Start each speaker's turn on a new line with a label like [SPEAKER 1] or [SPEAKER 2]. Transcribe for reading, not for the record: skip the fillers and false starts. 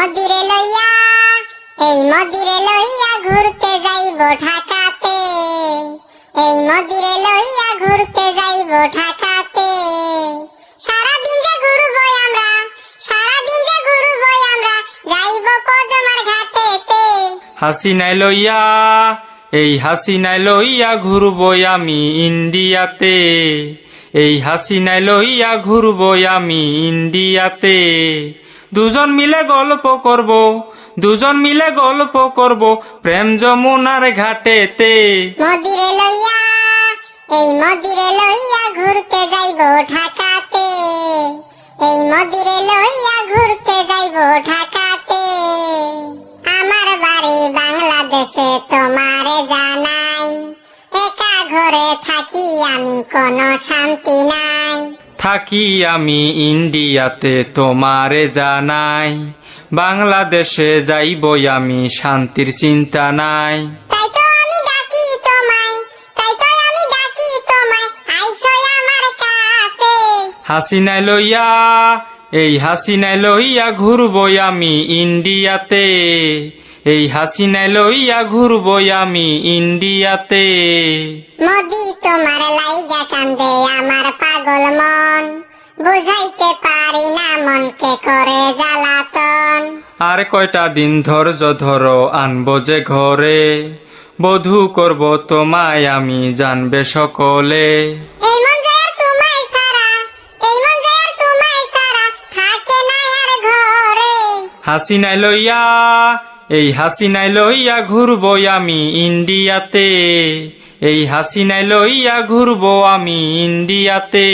[SPEAKER 1] মদিরে লইয়া ঘুরতে যাইব ঢাকাতে, এই মদিরে লইয়া ঘুরতে যাইব ঢাকাতে। সারাদিন যে ঘুরবই আমরা, সারাদিন যে ঘুরবই আমরা, যাইব কদমার ঘাটেতে।
[SPEAKER 2] হাসিনাই লইয়া, এই হাসিনাই লইয়া ঘুরবই আমি ইন্ডিয়াতে, এই হাসিনাই লইয়া ঘুরবই আমি ইন্ডিয়াতে। দুজন মিলে গল্প করব, দুজন মিলে গল্প করব প্রেম যমুনার ঘাটেতে।
[SPEAKER 1] মদিরে লইয়া, এই মদিরে লইয়া ঘুরতে যাইব ঢাকাতে, এই মদিরে লইয়া ঘুরতে যাইব ঢাকাতে। আমার বাড়ি বাংলাদেশে তোমারে জানাই, একা ঘরে থাকি আমি কোনো শান্তি নাই।
[SPEAKER 2] থাকি আমি ইন্ডিয়াতে তোমারে জানাই, বাংলাদেশে যাইবই আমি শান্তির চিন্তা নাই।
[SPEAKER 1] তাই তো আমি ডাকি তোমায়, তাই তো আমি ডাকি তোমায়, আইসো আমার কাছে।
[SPEAKER 2] হাসিনাই লইয়া, এই হাসিনাই লইয়া ঘুরবই আমি ইন্ডিয়াতে, এই হাসিনাই লইয়া ঘুরবই আমি ইন্ডিয়াতে।
[SPEAKER 1] মোদি তোমার লাইগা কান্দে আমার পাগল মন, বুঝাইতে পারি না মনকে করে জ্বালাতন।
[SPEAKER 2] আর কয়টা দিন ধৈর্য ধরো, আনবো যে ঘরে, বধূ করব তোমায় আমি জানবে সকলে।
[SPEAKER 1] এই মন যে আর তোমায় ছাড়া, এই মন যে আর তোমায় ছাড়া থাকে না আর ঘরে।
[SPEAKER 2] হাসিনাই লইয়া, এই হাসিনাই লইয়া ঘুরবই আমি ইন্ডিয়াতে, এই হাসিনাই লইয়া ঘুরবো আমি ইন্ডিয়াতে।